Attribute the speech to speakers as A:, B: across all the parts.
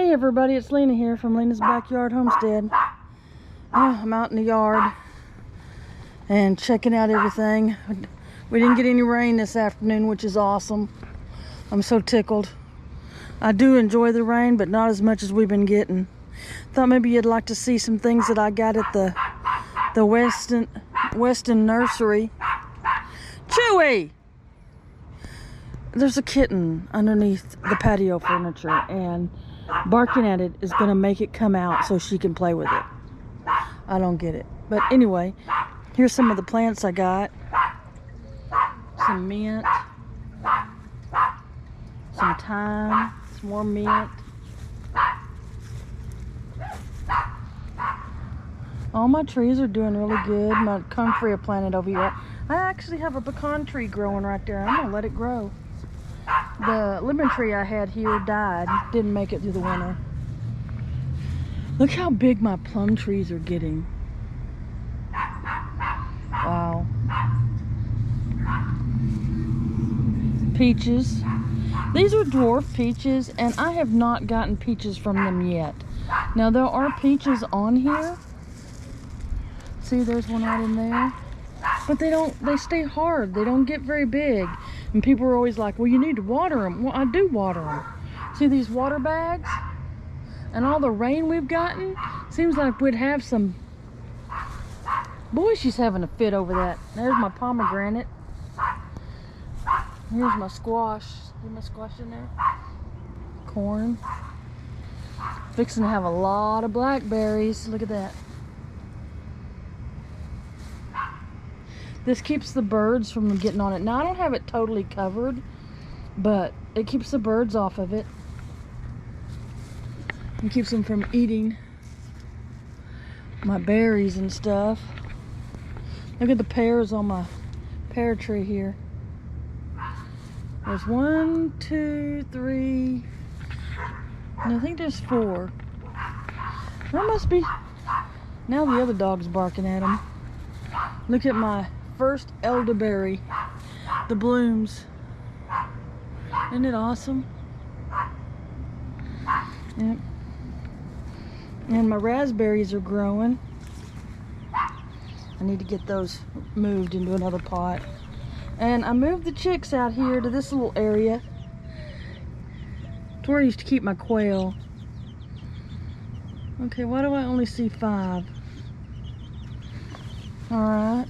A: Hey everybody, it's Lena here from Lena's Backyard Homestead. I'm out in the yard and checking out everything. We didn't get any rain this afternoon, which is awesome. I'm so tickled. I do enjoy the rain, but not as much as we've been getting. Thought maybe you'd like to see some things that I got at the Weston Nursery. Chewy! There's a kitten underneath the patio furniture, and barking at it is going to make it come out so she can play with it. I don't get it. But anyway, here's some of the plants I got. Some mint, some thyme, some more mint. All my trees are doing really good. My comfrey I planted over here. I actually have a pecan tree growing right there. I'm going to let it grow. The lemon tree I had here died. Didn't make it through the winter. Look how big my plum trees are getting. Wow. Peaches. These are dwarf peaches, and I have not gotten peaches from them yet. Now there are peaches on here. See, there's one out in there. But they stay hard. They don't get very big. And people are always like, well, you need to water them. Well, I do water them. See these water bags? And all the rain we've gotten? Seems like we'd have some... Boy, she's having a fit over that. There's my pomegranate. Here's my squash. See my squash in there? Corn. Fixing to have a lot of blackberries. Look at that. This keeps the birds from getting on it. Now, I don't have it totally covered, but it keeps the birds off of it. And keeps them from eating my berries and stuff. Look at the pears on my pear tree here. There's 1, 2, 3, and I think there's 4. There must be... Now the other dog's barking at them. Look at my first elderberry, the blooms. Isn't it awesome? Yep. And my raspberries are growing. I need to get those moved into another pot. And I moved the chicks out here to this little area. It's where I used to keep my quail. Okay, why do I only see 5? All right.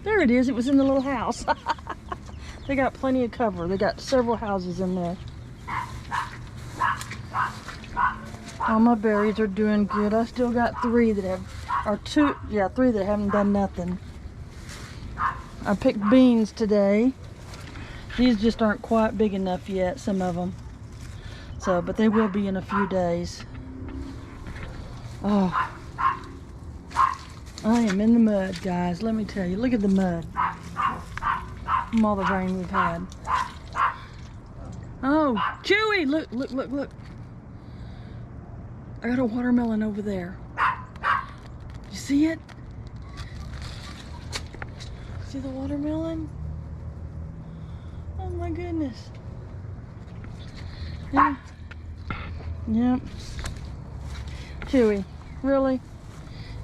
A: There it is. It was in the little house. They got plenty of cover. They got several houses in there. All my berries are doing good. I still got 3 that have, or 2, yeah, 3 that haven't done nothing. I picked beans today. These just aren't quite big enough yet, some of them. So, but they will be in a few days. Oh. I am in the mud, guys. Let me tell you. Look at the mud. From all the rain we've had. Oh, Chewy! Look, look, look, look. I got a watermelon over there. You see it? See the watermelon? Oh my goodness. Yeah. Yep. Chewy. Really?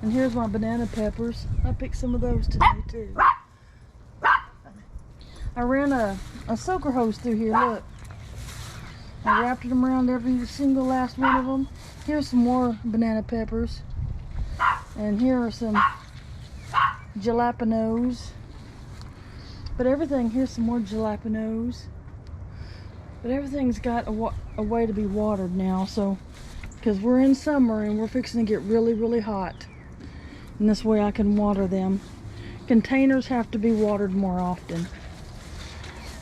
A: And here's my banana peppers. I picked some of those today too. I ran a soaker hose through here, look. I wrapped them around every single last one of them. Here's some more banana peppers. And here are some jalapenos. But everything, here's some more jalapenos. But everything's got a way to be watered now, so, because we're in summer and we're fixing to get really, really hot. And this way I can water them. Containers have to be watered more often.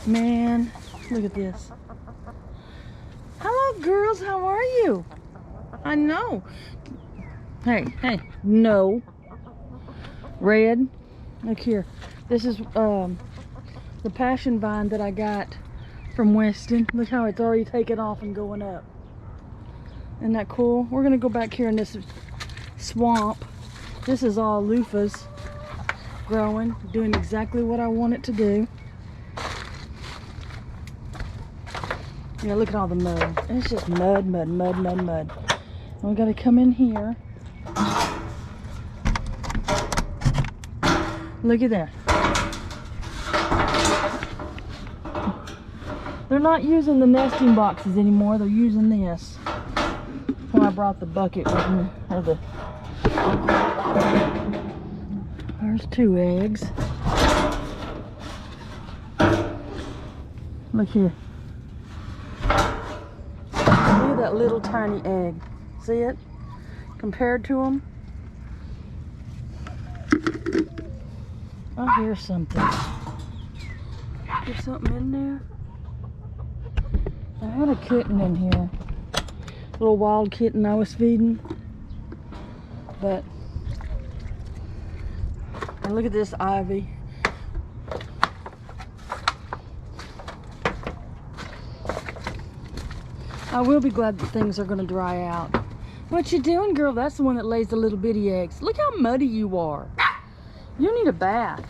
A: Man, look at this. Hello girls, how are you? I know. Hey, hey, no. Red, look here. This is the passion vine that I got from Weston. Look how it's already taken off and going up. Isn't that cool? We're gonna go back here in this swamp. This is all loofahs growing, doing exactly what I want it to do. Yeah, look at all the mud. It's just mud, mud, mud, mud, mud. We gotta come in here. Look at that. They're not using the nesting boxes anymore. They're using this. When I brought the bucket with me, or there's 2 eggs. Look here. Look at that little tiny egg. See it? Compared to them. I hear something. There's something in there. I had a kitten in here. A little wild kitten I was feeding. But, and look at this ivy. I will be glad that things are going to dry out. What you doing, girl? That's the one that lays the little bitty eggs. Look how muddy you are. You need a bath.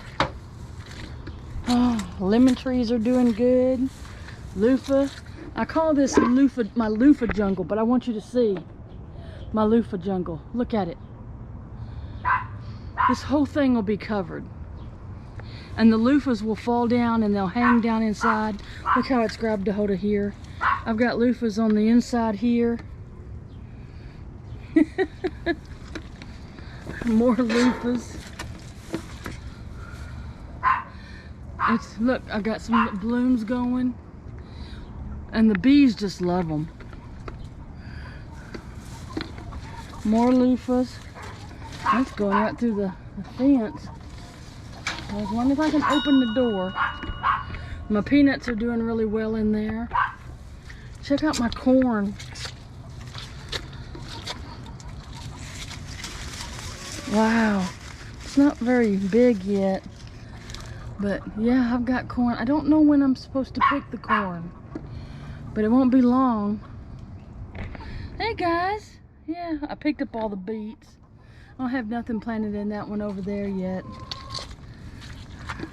A: Oh, lemon trees are doing good. Luffa. I call this Luffa, my Luffa jungle, but I want you to see my Luffa jungle. Look at it. This whole thing will be covered. And the loofahs will fall down and they'll hang down inside. Look how it's grabbed a hold of here. I've got loofahs on the inside here. More loofahs. Look, I got some blooms going. And the bees just love them. More loofahs. That's going right through the fence. As long as I can open the door. My peanuts are doing really well in there. Check out my corn. Wow. It's not very big yet. But yeah, I've got corn. I don't know when I'm supposed to pick the corn. But it won't be long. Hey guys. Yeah, I picked up all the beets. I don't have nothing planted in that one over there yet.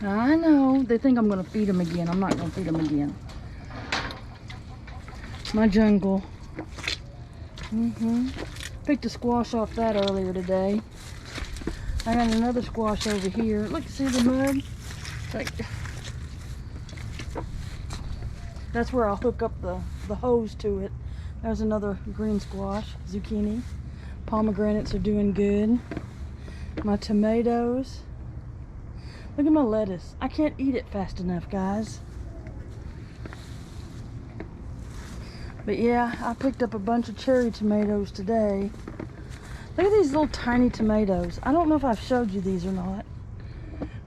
A: I know. They think I'm going to feed them again. I'm not going to feed them again. My jungle. Picked a squash off that earlier today. I got another squash over here. Look, see the mud? Like, that's where I'll hook up the hose to it. There's another green squash, zucchini. Pomegranates are doing good. My tomatoes. Look at my lettuce. I can't eat it fast enough, guys. But yeah, I picked up a bunch of cherry tomatoes today. Look at these little tiny tomatoes. I don't know if I've showed you these or not.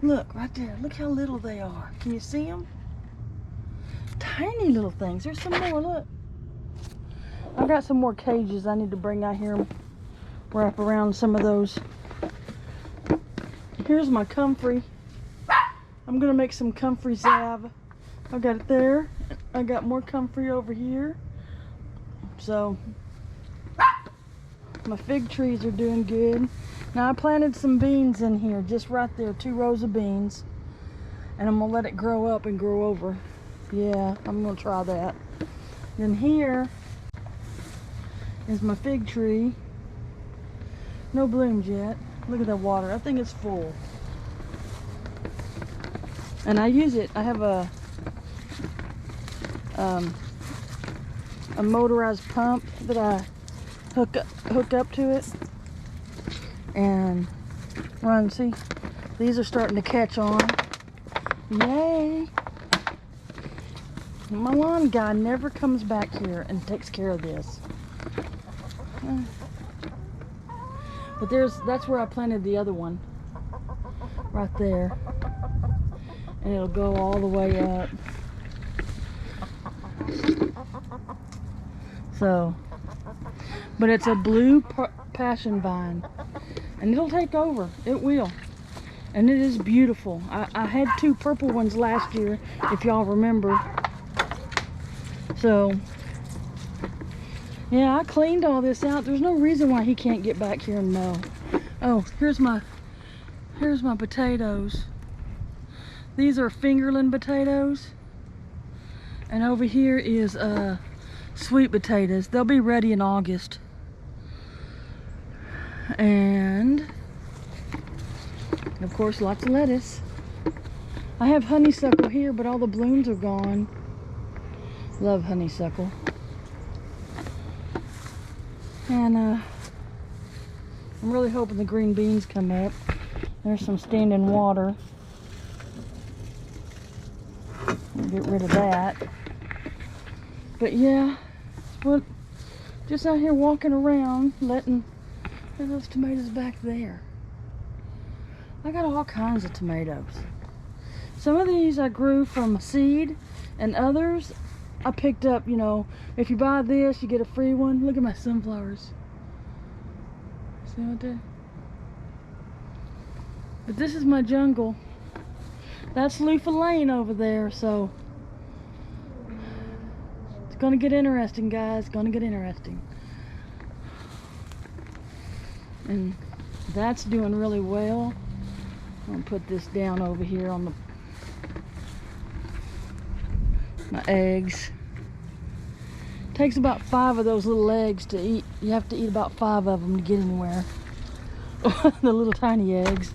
A: Look, right there. Look how little they are. Can you see them? Tiny little things. There's some more, look. I've got some more cages I need to bring out here and wrap around some of those. Here's my comfrey. I'm going to make some comfrey salve. I got it there. I got more comfrey over here. So, my fig trees are doing good. Now, I planted some beans in here, just right there, 2 rows of beans. And I'm going to let it grow up and grow over. Yeah, I'm going to try that. Then here is my fig tree. No blooms yet. Look at that water. I think it's full. And I use it. I have a motorized pump that I hook up to it and run. See, these are starting to catch on. Yay! My lawn guy never comes back here and takes care of this. But that's where I planted the other one, right there, and it'll go all the way up. So, but it's a blue passion vine, and it'll take over. It will, and it is beautiful. I had 2 purple ones last year, if y'all remember. So, yeah, I cleaned all this out. There's no reason why he can't get back here and mow. Oh, here's my potatoes. These are fingerling potatoes, and over here is sweet potatoes. They'll be ready in August. And of course, lots of lettuce. I have honeysuckle here, but all the blooms are gone. Love honeysuckle. And I'm really hoping the green beans come up. There's some standing water. I'll get rid of that. But yeah, but just out here walking around, letting those tomatoes back there. I got all kinds of tomatoes. Some of these I grew from seed, and others I picked up, you know, if you buy this, you get a free one. Look at my sunflowers. See what there? But this is my jungle. That's Luffa Lane over there, so it's gonna get interesting, guys. Gonna get interesting. And that's doing really well. I'm gonna put this down over here on the my eggs. Takes about 5 of those little eggs to eat. You have to eat about 5 of them to get anywhere. The little tiny eggs.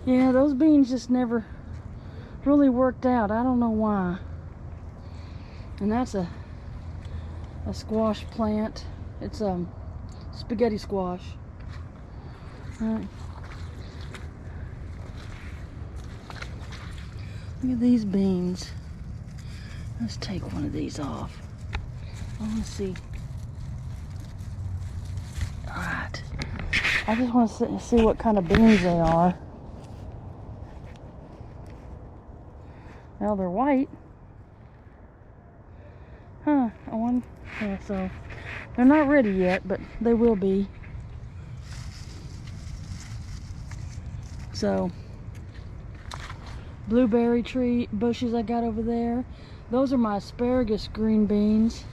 A: Yeah, those beans just never really worked out. I don't know why. And that's a squash plant. It's spaghetti squash. All right. Look at these beans. Let's take one of these off. I want to see. Alright. I just want to see what kind of beans they are. Well, they're white. Huh. Yeah, so they're not ready yet, but they will be. So, blueberry tree bushes I got over there. Those are my asparagus green beans.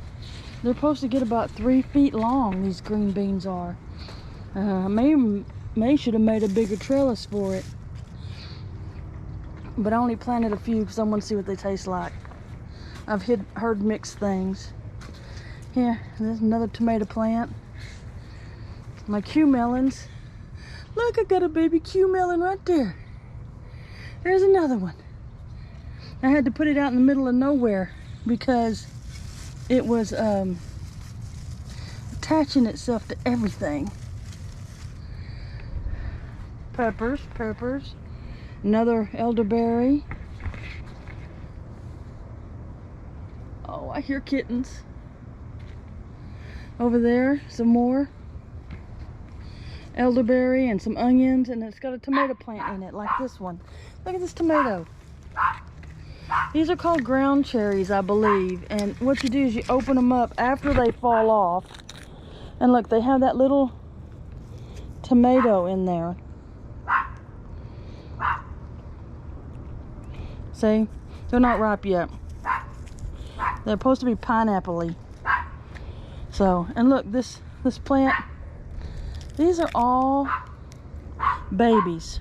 A: They're supposed to get about 3 feet long, these green beans are. May should have made a bigger trellis for it. But I only planted a few because I want to see what they taste like. I've heard mixed things. Here, there's another tomato plant. My Q melons. Look, I got a baby Q melon right there. There's another one. I had to put it out in the middle of nowhere because it was attaching itself to everything. Peppers. Another elderberry. Oh, I hear kittens. Over there, some more elderberry and some onions, and it's got a tomato plant in it, like this one. Look at this tomato. These are called ground cherries, I believe. And what you do is you open them up after they fall off. And look, they have that little tomato in there. See? They're not ripe yet. They're supposed to be pineapple-y. So, and look, this plant, these are all babies.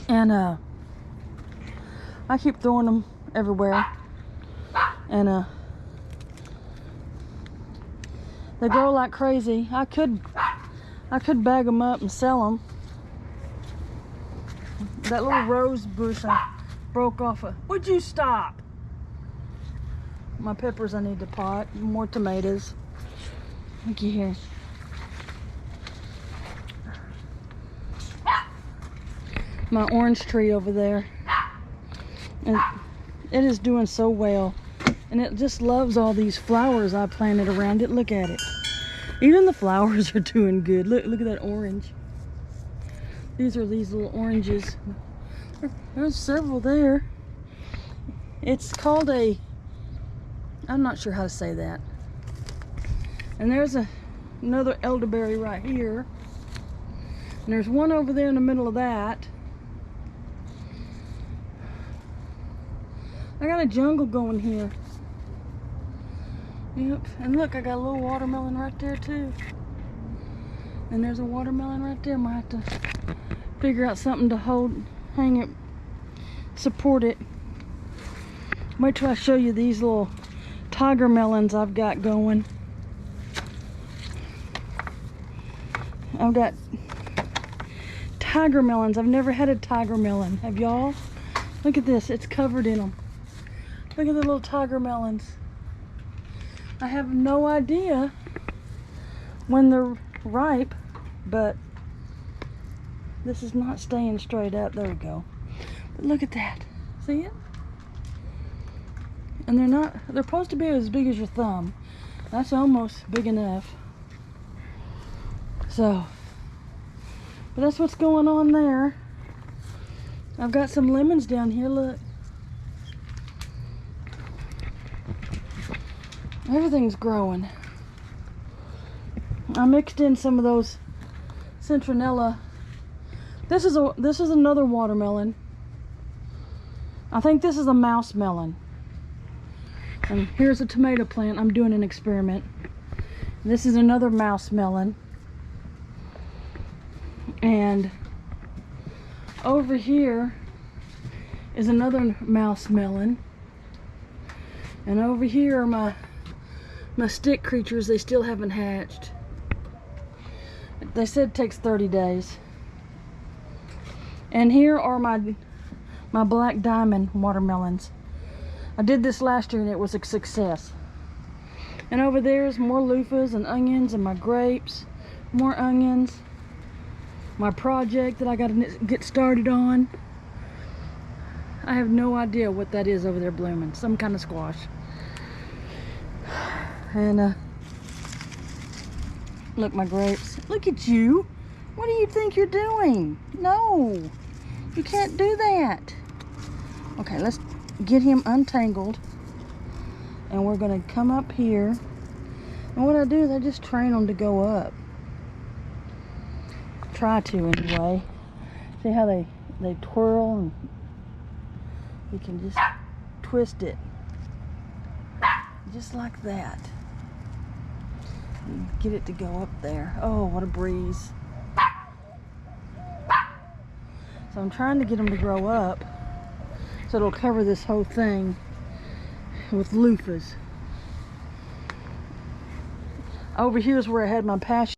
A: And I keep throwing them everywhere. And they grow like crazy. I could bag them up and sell them. That little rose bush I broke off of. Would you stop? My peppers I need to pot. More tomatoes. Looky here. My orange tree over there. And it is doing so well. And it just loves all these flowers I planted around it. Look at it. Even the flowers are doing good. Look at that orange. These are these little oranges. There's several there. It's called a, I'm not sure how to say that. And there's another elderberry right here. And there's one over there in the middle of that. I got a jungle going here. Yep, and look, I got a little watermelon right there too. And there's a watermelon right there. Might have to figure out something to hang it support it. Wait till I show you these little tiger melons I've got going. I've got tiger melons. I've never had a tiger melon. Have y'all? Look at this. It's covered in them. Look at the little tiger melons. I have no idea when they're ripe, but this is not staying straight up. There we go. But look at that. See it? And they're supposed to be as big as your thumb. That's almost big enough. So, but that's what's going on there. I've got some lemons down here, look. Everything's growing. I mixed in some of those citronella. This is another watermelon. I think this is a mouse melon. And here's a tomato plant. I'm doing an experiment. This is another mouse melon. And over here is another mouse melon. And over here are my stick creatures. They still haven't hatched. They said it takes 30 days. And here are my black diamond watermelons. I did this last year and it was a success. And over there is more loofahs and onions and my grapes, more onions. My project that I got to get started on. I have no idea what that is over there blooming. Some kind of squash. And look, my grapes. Look at you. What do you think you're doing? No, you can't do that. Okay, let's get him untangled. And we're going to come up here. And what I do is I just train them to go up. Try to anyway. See how they twirl, and you can just twist it just like that and get it to go up there. Oh, what a breeze. So I'm trying to get them to grow up so it'll cover this whole thing with loofahs. Over here is where I had my passion.